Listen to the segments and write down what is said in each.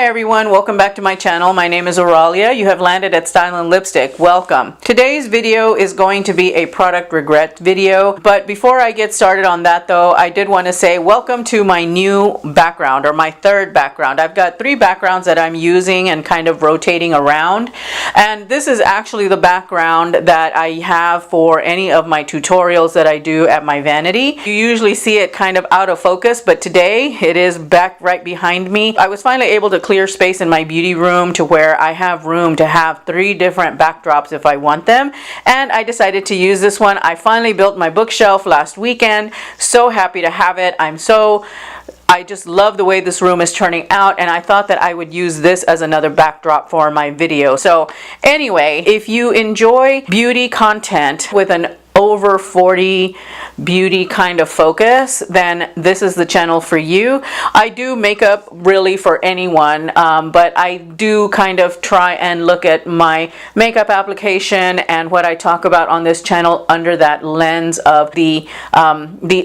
Hi everyone, welcome back to my channel. My name is Aurelia. You have landed at Style and Lipstick. Welcome. Today's video is going to be a product regret video, but before I get started on that though, I did want to say welcome to my new background, or my third background. I've got three backgrounds that I'm using and kind of rotating around, and this is actually the background that I have for any of my tutorials that I do at my vanity. You usually see it kind of out of focus, but today it is back right behind me. I was finally able to clear space in my beauty room to where I have room to have three different backdrops if I want them, and I decided to use this one. I finally built my bookshelf last weekend. So happy to have it. I just love the way this room is turning out, and I thought that I would use this as another backdrop for my video. So anyway, if you enjoy beauty content with an over 40 beauty kind of focus, then this is the channel for you. I do makeup really for anyone, but I do kind of try and look at my makeup application and what I talk about on this channel under that lens of the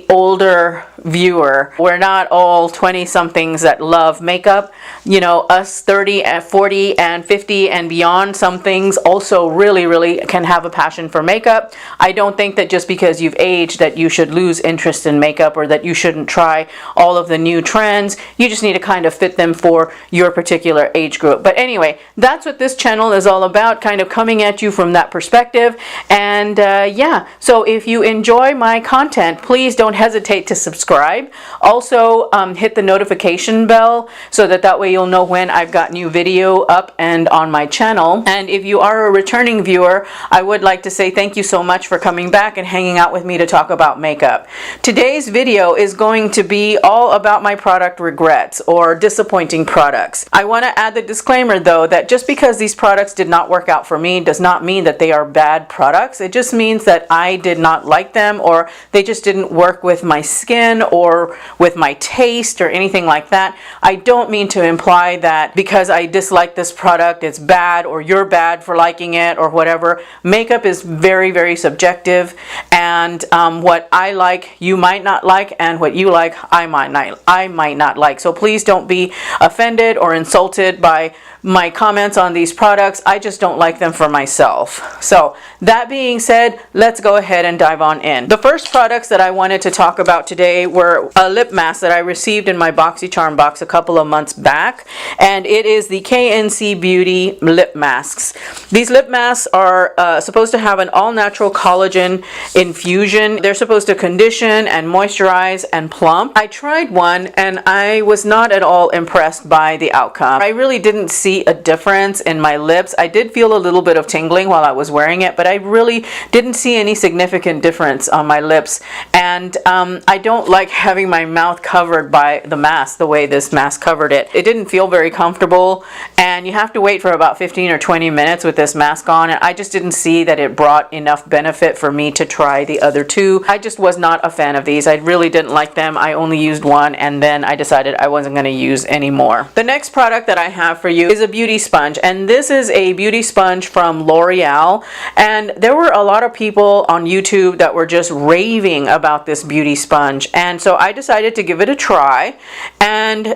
older viewer. We're not all 20 somethings that love makeup. You know, us 30 and 40 and 50 and beyond somethings also really can have a passion for makeup. I don't think that just because you've aged that you should lose interest in makeup, or that you shouldn't try all of the new trends. You just need to kind of fit them for your particular age group. But anyway, that's what this channel is all about, kind of coming at you from that perspective. And yeah, so if you enjoy my content, please don't hesitate to subscribe. Also hit the notification bell so that way you'll know when I've got new video up and on my channel. And if you are a returning viewer, I would like to say thank you so much for coming back and hanging out with me to talk about makeup. Today's video is going to be all about my product regrets or disappointing products. I want to add the disclaimer though that just because these products did not work out for me does not mean that they are bad products. It just means that I did not like them, or they just didn't work with my skin or with my taste or anything like that. I don't mean to imply that because I dislike this product it's bad, or you're bad for liking it, or whatever. Makeup is very subjective, and what I like you might not like, and what you like I might not like. So please don't be offended or insulted by my comments on these products. I just don't like them for myself. So that being said, let's go ahead and dive on in. The first products that I wanted to talk about today were a lip mask that I received in my BoxyCharm box a couple of months back, and it is the KNC Beauty Lip Masks. These lip masks are supposed to have an all-natural collagen infusion. They're supposed to condition and moisturize and plump. I tried one and I was not at all impressed by the outcome. I really didn't see a difference in my lips. I did feel a little bit of tingling while I was wearing it, but I really didn't see any significant difference on my lips. And I don't like having my mouth covered by the mask the way this mask covered it. It didn't feel very comfortable, and you have to wait for about 15 or 20 minutes with this mask on, and I just didn't see that it brought enough benefit for me to try the other two. I just was not a fan of these. I really didn't like them. I only used one, and then I decided I wasn't going to use any more. The next product that I have for you is a beauty sponge, and this is a beauty sponge from L'Oreal, and there were a lot of people on YouTube that were just raving about this beauty sponge, and so I decided to give it a try. And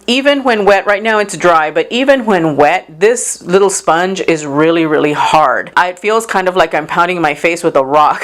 even when wet, right now it's dry, but even when wet, this little sponge is really hard. It feels kind of like I'm pounding my face with a rock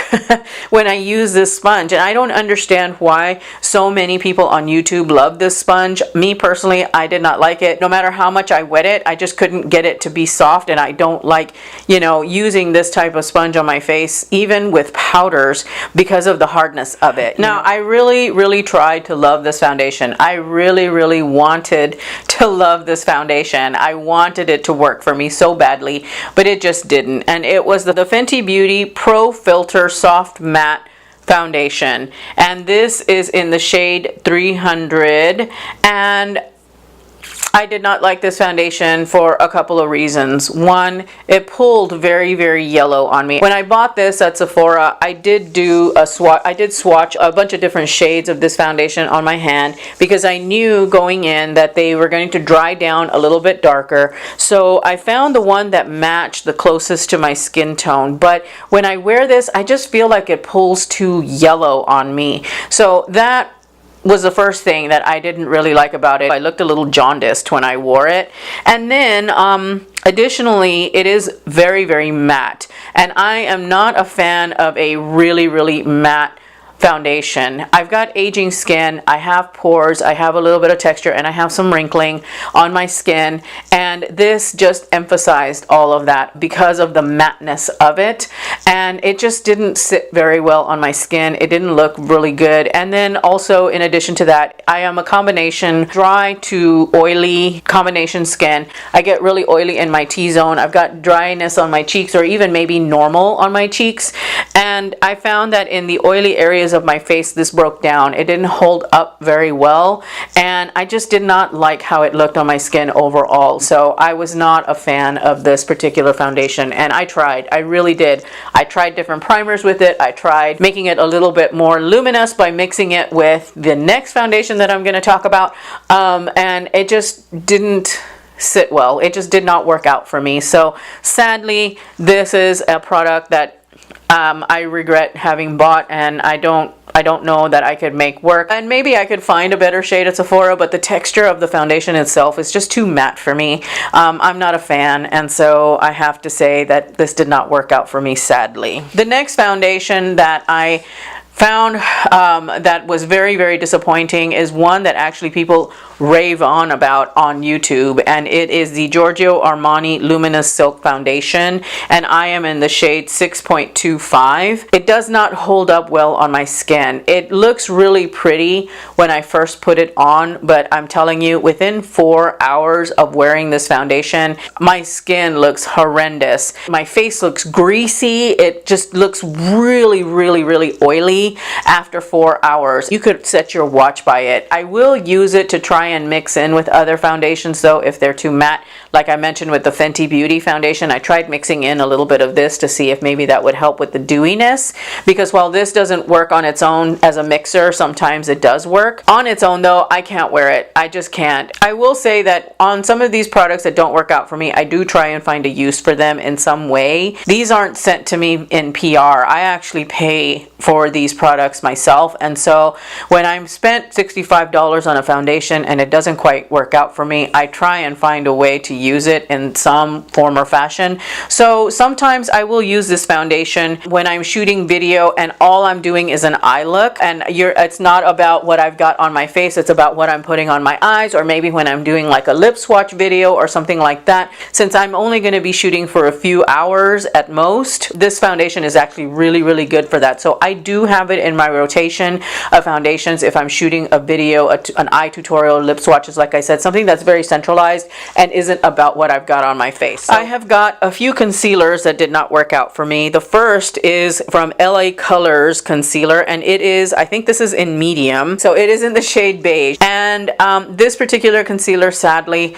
when I use this sponge, and I don't understand why so many people on YouTube love this sponge. Me personally, I did not like it. No matter how much I wet it, I just couldn't get it to be soft, and I don't like, you know, using this type of sponge on my face even with powders because of the hardness of it. Now I really tried to love this foundation. I really wanted to love this foundation. I wanted it to work for me so badly, but it just didn't. And it was the Fenty Beauty Pro Filter Soft Matte Foundation, and this is in the shade 300, and I did not like this foundation for a couple of reasons. One, it pulled very yellow on me. When I bought this at Sephora, I did do a swatch. I did swatch a bunch of different shades of this foundation on my hand because I knew going in that they were going to dry down a little bit darker. So I found the one that matched the closest to my skin tone. But when I wear this, I just feel like it pulls too yellow on me. So that was the first thing that I didn't really like about it. I looked a little jaundiced when I wore it. And then additionally, it is very, very matte. And I am not a fan of a really, really matte foundation. I've got aging skin, I have pores, I have a little bit of texture, and I have some wrinkling on my skin, and this just emphasized all of that because of the matteness of it, and it just didn't sit very well on my skin. It didn't look really good. And then also, in addition to that, I am a combination dry to oily combination skin. I get really oily in my T-zone. I've got dryness on my cheeks, or even maybe normal on my cheeks, and I found that in the oily areas of my face, this broke down. It didn't hold up very well, and I just did not like how it looked on my skin overall. So I was not a fan of this particular foundation, and I tried. I really did. I tried different primers with it. I tried making it a little bit more luminous by mixing it with the next foundation that I'm going to talk about, and it just didn't sit well. It just did not work out for me. So sadly, this is a product that I regret having bought, and I don't know that I could make work. And maybe I could find a better shade at Sephora, but the texture of the foundation itself is just too matte for me. I'm not a fan, and so I have to say that this did not work out for me, sadly. The next foundation that I found that was very, very disappointing is one that actually people rave on about on YouTube, and it is the Giorgio Armani Luminous Silk Foundation, and I am in the shade 6.25. It does not hold up well on my skin. It looks really pretty when I first put it on, but I'm telling you, within 4 hours of wearing this foundation, my skin looks horrendous. My face looks greasy. It just looks really, really, really oily after 4 hours. You could set your watch by it. I will use it to try and mix in with other foundations though if they're too matte. Like I mentioned with the Fenty Beauty foundation, I tried mixing in a little bit of this to see if maybe that would help with the dewiness, because while this doesn't work on its own as a mixer, sometimes it does work. On its own though, I can't wear it. I just can't. I will say that on some of these products that don't work out for me, I do try and find a use for them in some way. These aren't sent to me in PR. I actually pay for these products myself, and so when I'm spent $65 on a foundation and it doesn't quite work out for me, I try and find a way to use it in some form or fashion. So sometimes I will use this foundation when I'm shooting video and all I'm doing is an eye look, and it's not about what I've got on my face, it's about what I'm putting on my eyes, or maybe when I'm doing like a lip swatch video or something like that. Since I'm only going to be shooting for a few hours at most, this foundation is actually really, really good for that. So I do have it in my rotation of foundations if I'm shooting a video, an eye tutorial, lip swatches, like I said, something that's very centralized and isn't about what I've got on my face. So I have got a few concealers that did not work out for me. The first is from LA Colors concealer, and it is, I think this is in medium, so it is in the shade beige, and this particular concealer sadly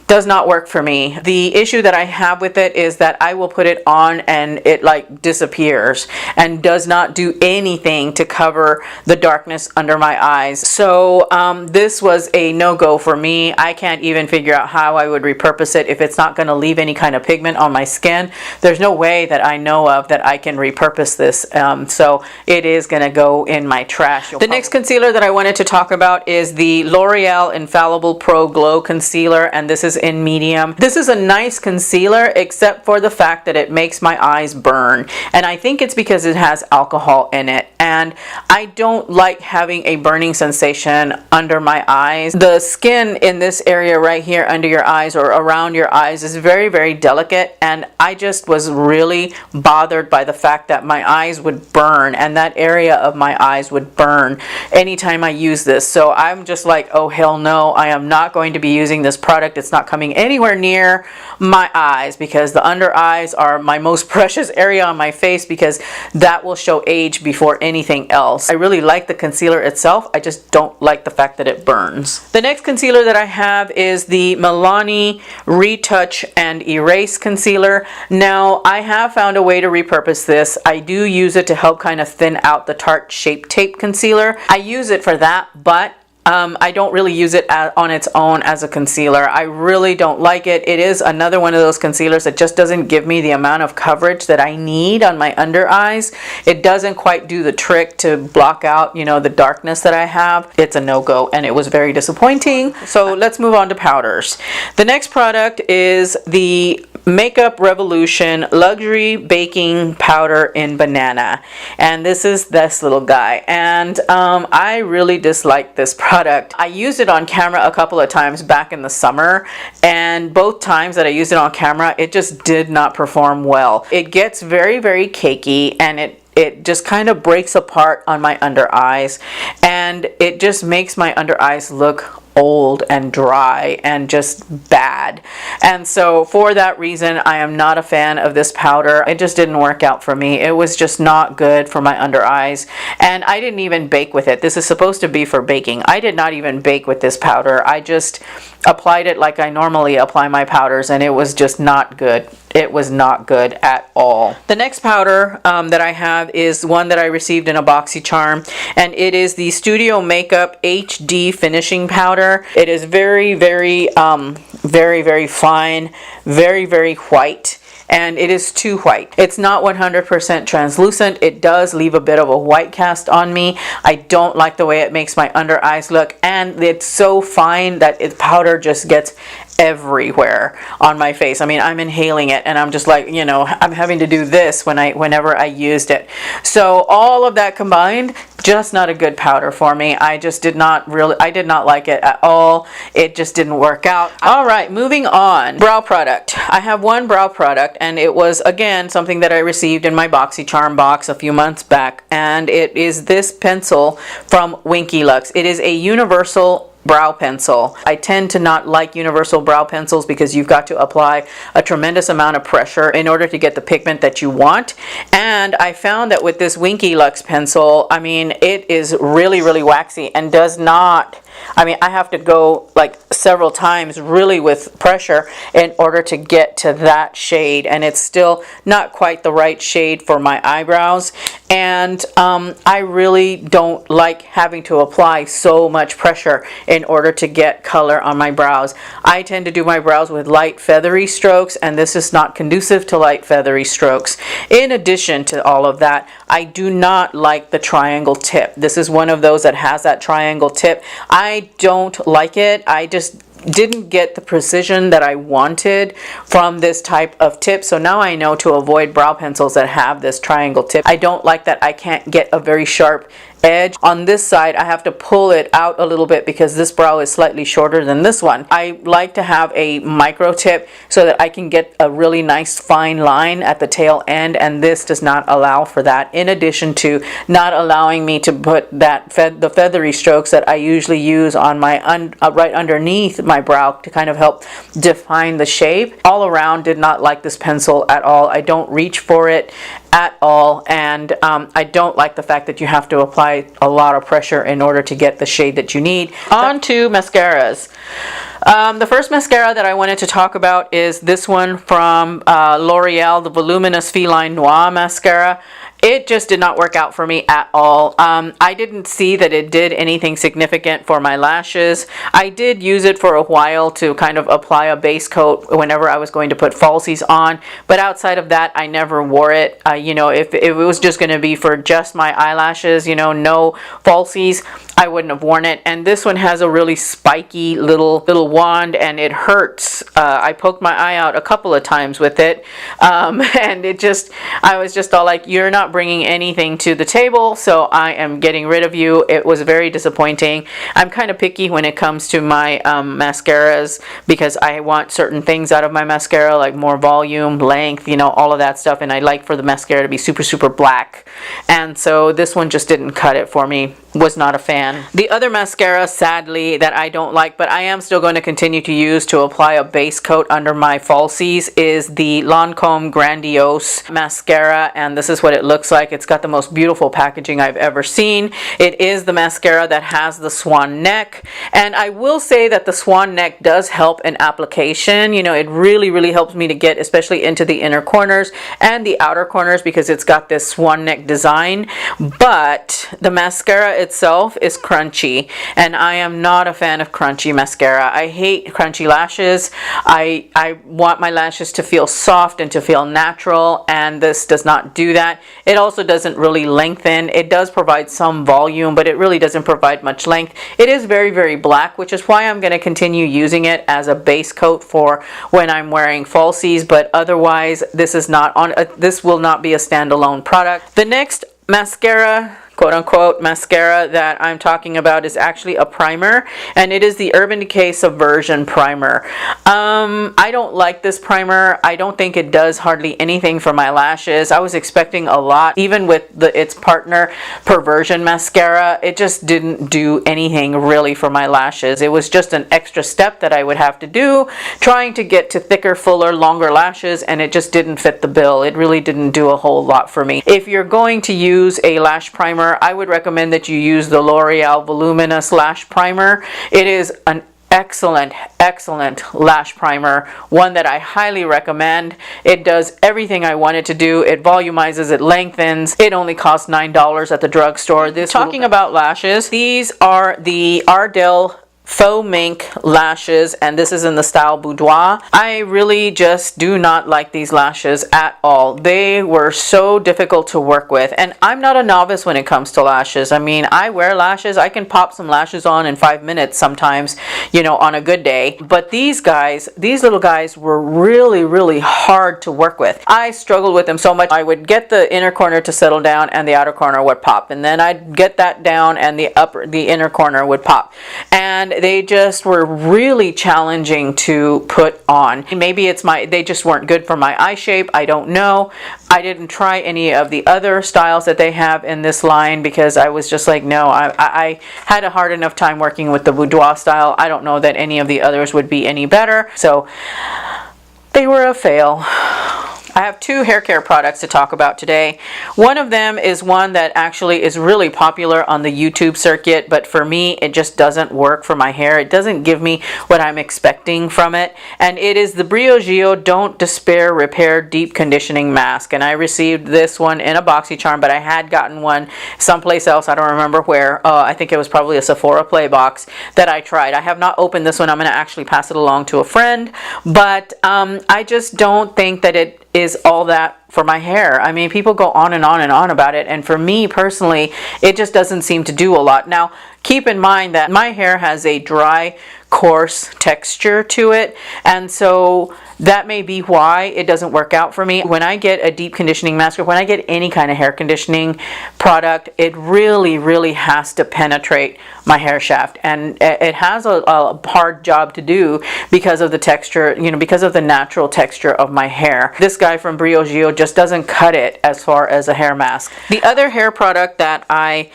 does not work for me. The issue that I have with it is that I will put it on and it like disappears and does not do anything to cover the darkness under my eyes. So this was a no-go for me. I can't even figure out how I would repurpose it if it's not going to leave any kind of pigment on my skin. There's no way that I know of that I can repurpose this. So it is going to go in my trash. The next concealer that I wanted to talk about is the L'Oreal Infallible Pro Glow Concealer, and this is in medium. This is a nice concealer except for the fact that it makes my eyes burn, and I think it's because it has alcohol in it, and I don't like having a burning sensation under my eyes. The skin in this area right here under your eyes or around your eyes is very, very delicate, and I just was really bothered by the fact that my eyes would burn, and that area of my eyes would burn anytime I use this. So I'm just like, oh hell no, I am not going to be using this product. It's not coming anywhere near my eyes, because the under eyes are my most precious area on my face, because that will show age before anything else. I really like the concealer itself. I just don't like the fact that it burns. The next concealer that I have is the Milani Retouch and Erase Concealer. Now I have found a way to repurpose this. I do use it to help kind of thin out the Tarte Shape Tape concealer. I use it for that, but I don't really use it on its own as a concealer. I really don't like it. It is another one of those concealers that just doesn't give me the amount of coverage that I need on my under eyes. It doesn't quite do the trick to block out, you know, the darkness that I have. It's a no-go, and it was very disappointing. So let's move on to powders. The next product is the Makeup Revolution Luxury Baking Powder in Banana, and this is this little guy, and I really dislike this product. I used it on camera a couple of times back in the summer, and both times that I used it on camera, it just did not perform well. It gets very, very cakey, and it just kind of breaks apart on my under eyes, and it just makes my under eyes look old and dry and just bad. And so for that reason, I am not a fan of this powder. It just didn't work out for me. It was just not good for my under eyes, and I didn't even bake with it. This is supposed to be for baking. I did not even bake with this powder. I just applied it like I normally apply my powders, and it was just not good. It was not good at all. The next powder that I have is one that I received in a BoxyCharm, and it is the Studio Makeup HD Finishing Powder. It is very, very, very fine, very white, and it is too white. It's not 100% translucent. It does leave a bit of a white cast on me. I don't like the way it makes my under eyes look, and it's so fine that the powder just gets everywhere on my face. I mean, I'm inhaling it, and I'm just like, you know, I'm having to do this whenever I used it. So all of that combined, just not a good powder for me. I just did not like it at all. It just didn't work out. All right, moving on. Brow product. I have one brow product, and it was again something that I received in my BoxyCharm box a few months back, and it is this pencil from Winki Lux. It is a universal brow pencil. I tend to not like universal brow pencils because you've got to apply a tremendous amount of pressure in order to get the pigment that you want. And I found that with this Winki Lux pencil, I mean, it is really waxy and does not, I mean, I have to go like several times really with pressure in order to get to that shade, and it's still not quite the right shade for my eyebrows. And I really don't like having to apply so much pressure in order to get color on my brows. I tend to do my brows with light feathery strokes, and this is not conducive to light feathery strokes. In addition to all of that, I do not like the triangle tip. This is one of those that has that triangle tip. I don't like it. I just didn't get the precision that I wanted from this type of tip. So now I know to avoid brow pencils that have this triangle tip. I don't like that I can't get a very sharp edge. On this side, I have to pull it out a little bit because this brow is slightly shorter than this one. I like to have a micro tip so that I can get a really nice fine line at the tail end, and this does not allow for that, in addition to not allowing me to put that the feathery strokes that I usually use on my right underneath my brow to kind of help define the shape. All around, did not like this pencil at all. I don't reach for it at all, and I don't like the fact that you have to apply a lot of pressure in order to get the shade that you need. On to mascaras. The first mascara that I wanted to talk about is this one from L'Oreal, the Voluminous Feline Noir mascara. It just did not work out for me at all. I didn't see that it did anything significant for my lashes. I did use it for a while to kind of apply a base coat whenever I was going to put falsies on, but outside of that, I never wore it. You know, if it was just going to be for just my eyelashes, you know, no falsies, I wouldn't have worn it. And this one has a really spiky little wand, and it hurts. I poked my eye out a couple of times with it, and I was just all like, you're not bringing anything to the table, so I am getting rid of you. It was very disappointing. I'm kind of picky when it comes to my mascaras because I want certain things out of my mascara, like more volume, length, you know, all of that stuff, and I like for the mascara to be super black. And so this one just didn't cut it for me. Was not a fan. The other mascara, sadly, that I don't like, but I am still going to continue to use to apply a base coat under my falsies, is the Lancome Grandiose mascara, and this is what it looks like. It's got the most beautiful packaging I've ever seen. It is the mascara that has the swan neck, and I will say that the swan neck does help in application. You know, it really helps me to get especially into the inner corners and the outer corners because it's got this swan neck design, but the mascara itself is crunchy, and I am not a fan of crunchy mascara. I hate crunchy lashes. I want my lashes to feel soft and to feel natural, and this does not do that. It also doesn't really lengthen. It does provide some volume, but it really doesn't provide much length. It is very, very black, which is why I'm going to continue using it as a base coat for when I'm wearing falsies, but otherwise this is not on this will not be a standalone product. The next mascara, quote unquote mascara, that I'm talking about is actually a primer, and it is the Urban Decay Subversion primer. I don't like this primer. I don't think it does hardly anything for my lashes. I was expecting a lot, even with its partner Perversion mascara. It just didn't do anything really for my lashes. It was just an extra step that I would have to do trying to get to thicker, fuller, longer lashes, and it just didn't fit the bill. It really didn't do a whole lot for me. If you're going to use a lash primer, I would recommend that you use the L'Oreal Voluminous Lash Primer. It is an excellent lash primer, one that I highly recommend. It does everything I want it to do. It volumizes, it lengthens. It only costs $9 at the drugstore. Talking about lashes, these are the Ardell Faux Mink lashes, and this is in the style Boudoir. I really just do not like these lashes at all. They were so difficult to work with, and I'm not a novice when it comes to lashes. I mean, I wear lashes. I can pop some lashes on in 5 minutes sometimes, you know, on a good day. But these guys, these little guys, were really hard to work with. I struggled with them so much. I would get the inner corner to settle down and the outer corner would pop, and then I'd get that down and the inner corner would pop, and they just were really challenging to put on. Maybe it's they just weren't good for my eye shape. I don't know. I didn't try any of the other styles that they have in this line because I was just like, no, I had a hard enough time working with the Boudoir style. I don't know that any of the others would be any better. So they were a fail. I have two hair care products to talk about today. One of them is one that actually is really popular on the YouTube circuit, but for me, it just doesn't work for my hair. It doesn't give me what I'm expecting from it, and it is the Briogeo Don't Despair Repair Deep Conditioning Mask, and I received this one in a BoxyCharm, but I had gotten one someplace else. I don't remember where. I think it was probably a Sephora Play box that I tried. I have not opened this one. I'm going to actually pass it along to a friend, but I just don't think that it is all that for my hair. I mean, people go on and on and on about it, and for me personally, it just doesn't seem to do a lot. Now, keep in mind that my hair has a dry, coarse texture to it, and so that may be why it doesn't work out for me. When I get a deep conditioning mask, or when I get any kind of hair conditioning product, it really has to penetrate my hair shaft, and it has a hard job to do because of the texture, you know, because of the natural texture of my hair. This guy from Briogeo just doesn't cut it as far as a hair mask. The other hair product that I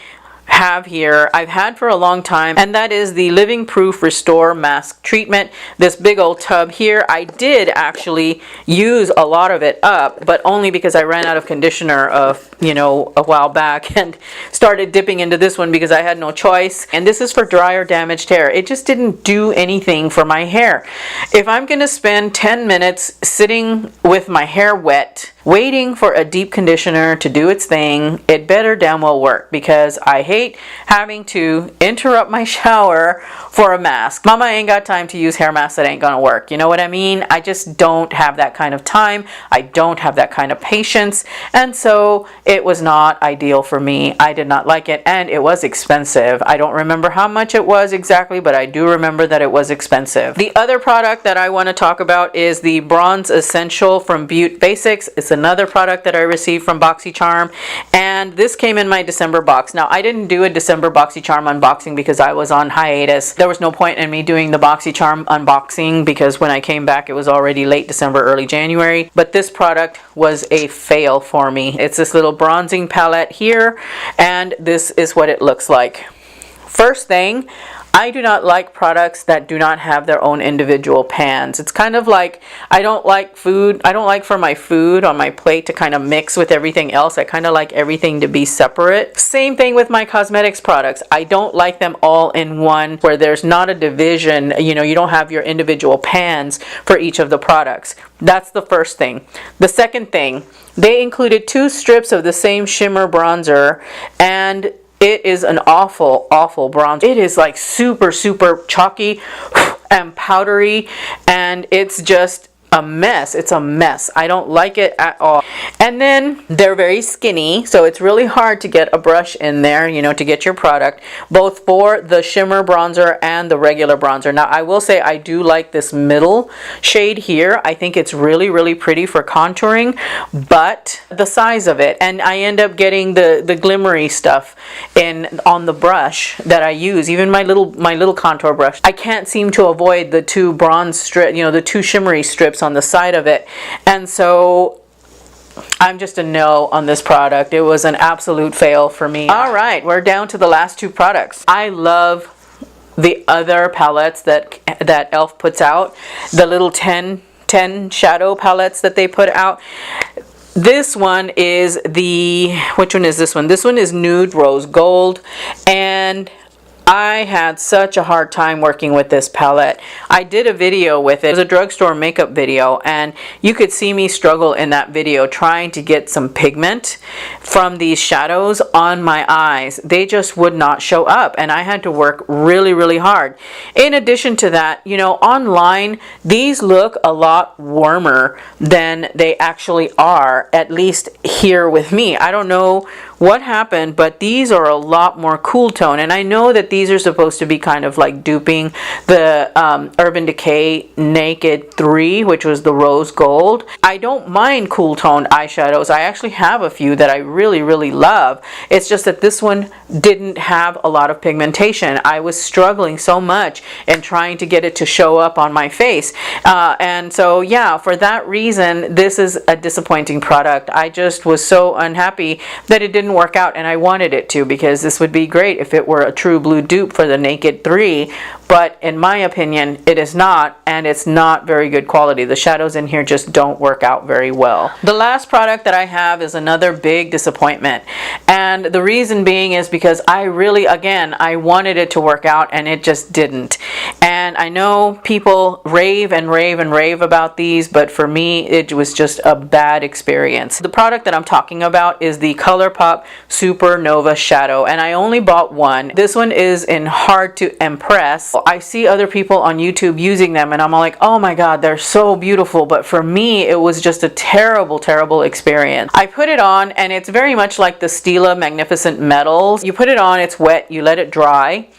have here, I've had for a long time, and that is the Living Proof Restore Mask Treatment. This big old tub here, I did actually use a lot of it up, but only because I ran out of conditioner a while back and started dipping into this one because I had no choice. And this is for dry or damaged hair. It just didn't do anything for my hair. If I'm gonna spend 10 minutes sitting with my hair wet waiting for a deep conditioner to do its thing, it better damn well work, because I hate having to interrupt my shower for a mask. Mama ain't got time to use hair masks that ain't gonna work. You know what I mean? I just don't have that kind of time. I don't have that kind of patience, and so it was not ideal for me. I did not like it, and it was expensive. I don't remember how much it was exactly, but I do remember that it was expensive. The other product that I want to talk about is the Bronze Essential from Beauty Basics. It's another product that I received from BoxyCharm, and this came in my December box. Now, I didn't do a December BoxyCharm unboxing because I was on hiatus. There was no point in me doing the BoxyCharm unboxing because when I came back it was already late December, early January. But this product was a fail for me. It's this little bronzing palette here, and this is what it looks like. First thing, I do not like products that do not have their own individual pans. It's kind of like, I don't like for my food on my plate to kind of mix with everything else. I kind of like everything to be separate. Same thing with my cosmetics products. I don't like them all in one where there's not a division, you know, you don't have your individual pans for each of the products. That's the first thing. The second thing, they included 2 strips of the same shimmer bronzer, and It is an awful, awful bronzer. It is like super, super chalky and powdery, and it's just a mess. It's a mess. I don't like it at all. And then they're very skinny, so it's really hard to get a brush in there, you know, to get your product, both for the shimmer bronzer and the regular bronzer. Now, I will say I do like this middle shade here. I think it's really, really pretty for contouring, but the size of it, and I end up getting the glimmery stuff on the brush that I use, even my little contour brush. I can't seem to avoid the two bronze strip, you know, the two shimmery strips on the side of it, and so I'm just a no on this product. It was an absolute fail for me. All right, we're down to the last two products. I love the other palettes that e.l.f. puts out, the little 10 shadow palettes that they put out. This one is which one is this one? This one is Nude Rose Gold, and I had such a hard time working with this palette. I did a video with it. It was a drugstore makeup video, and you could see me struggle in that video trying to get some pigment from these shadows on my eyes. They just would not show up, and I had to work really, really hard. In addition to that, you know, online, these look a lot warmer than they actually are, at least here with me. I don't know what happened, but these are a lot more cool tone, and I know that these are supposed to be kind of like duping the Urban Decay Naked 3, which was the rose gold. I don't mind cool toned eyeshadows. I actually have a few that I really, really love. It's just that this one didn't have a lot of pigmentation. I was struggling so much in trying to get it to show up on my face, and so yeah, for that reason, this is a disappointing product. I just was so unhappy that it didn't work out, and I wanted it to, because this would be great if it were a true blue dupe for the Naked 3, but in my opinion it is not, and it's not very good quality. The shadows in here just don't work out very well. The last product that I have is another big disappointment, and the reason being is because I really, again, I wanted it to work out and it just didn't. And I know people rave and rave and rave about these, but for me it was just a bad experience. The product that I'm talking about is the ColourPop Supernova Shadow, and I only bought one. This one is in Hard to Impress. I see other people on YouTube using them, and I'm all like, oh my god, they're so beautiful, but for me it was just a terrible, terrible experience. I put it on, and it's very much like the Stila Magnificent Metals. You put it on, it's wet, you let it dry,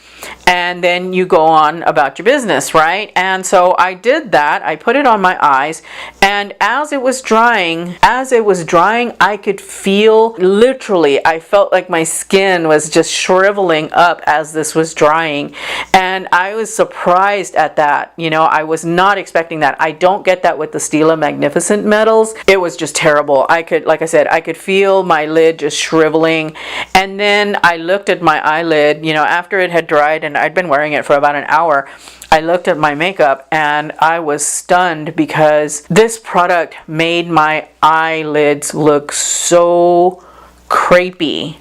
and then you go on about your business, right? And so I did that. I put it on my eyes, and as it was drying, I could feel, literally, I felt like my skin was just shriveling up as this was drying, and I was surprised at that. You know, I was not expecting that. I don't get that with the Stila Magnificent Metals. It was just terrible. I could, like I said, I could feel my lid just shriveling, and then I looked at my eyelid, you know, after it had dried, and I'd been wearing it for about an hour. I looked at my makeup and I was stunned, because this product made my eyelids look so crepey.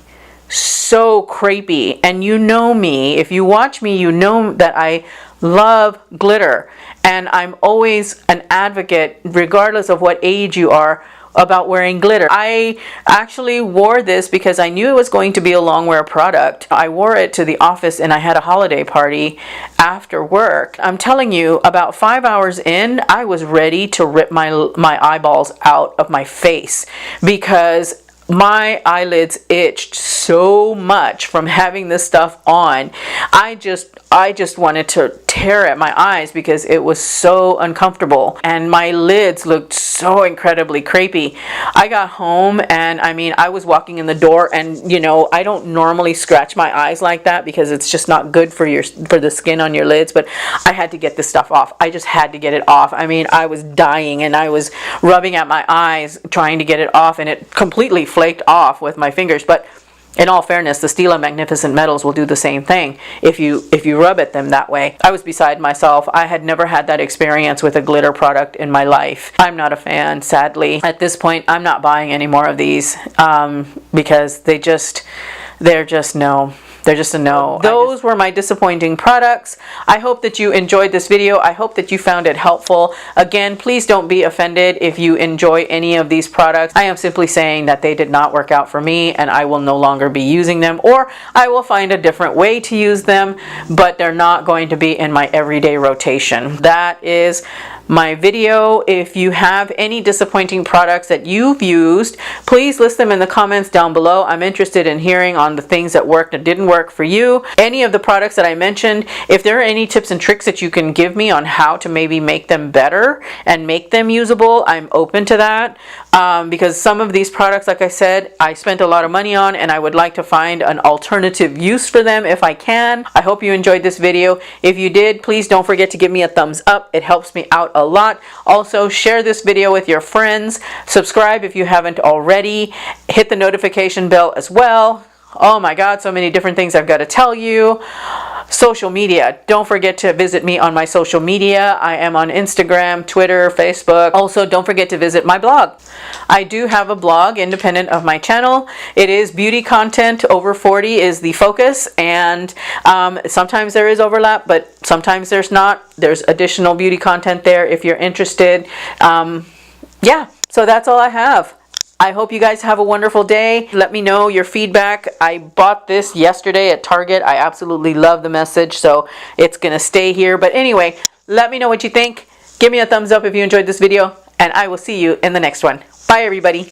So crepey. And you know me, if you watch me, you know that I love glitter, and I'm always an advocate, regardless of what age you are, about wearing glitter. I actually wore this because I knew it was going to be a long wear product. I wore it to the office, and I had a holiday party after work. I'm telling you, about 5 hours in, I was ready to rip my eyeballs out of my face, because my eyelids itched so much from having this stuff on. I just wanted to tear at my eyes because it was so uncomfortable, and my lids looked so incredibly crepey. I got home, and I mean, I was walking in the door, and you know, I don't normally scratch my eyes like that because it's just not good for the skin on your lids, but I had to get this stuff off. I just had to get it off. I mean, I was dying, and I was rubbing at my eyes trying to get it off, and it completely flaked off with my fingers. But in all fairness, the Stila Magnificent Metals will do the same thing if you rub at them that way. I was beside myself. I had never had that experience with a glitter product in my life. I'm not a fan, sadly. At this point, I'm not buying any more of these because they're just no. They're just a no. Those were my disappointing products. I hope that you enjoyed this video. I hope that you found it helpful. Again, please don't be offended if you enjoy any of these products. I am simply saying that they did not work out for me and I will no longer be using them, or I will find a different way to use them, but they're not going to be in my everyday rotation. That is my video. If you have any disappointing products that you've used, please list them in the comments down below. I'm interested in hearing on the things that worked and didn't work for you. Any of the products that I mentioned, if there are any tips and tricks that you can give me on how to maybe make them better and make them usable, I'm open to that. Because some of these products, like I said, I spent a lot of money on and I would like to find an alternative use for them if I can. I hope you enjoyed this video. If you did, please don't forget to give me a thumbs up. It helps me out a lot. Also, share this video with your friends. Subscribe if you haven't already. Hit the notification bell as well. Oh my God, so many different things I've got to tell you. Social media. Don't forget to visit me on my social media. I am on Instagram, Twitter, Facebook. Also, don't forget to visit my blog. I do have a blog independent of my channel. It is beauty content. Over 40 is the focus, and sometimes there is overlap, but sometimes there's not. There's additional beauty content there if you're interested. Yeah, so that's all I have. I hope you guys have a wonderful day. Let me know your feedback. I bought this yesterday at Target. I absolutely love the message, so it's gonna stay here. But anyway, let me know what you think. Give me a thumbs up if you enjoyed this video, and I will see you in the next one. Bye, everybody.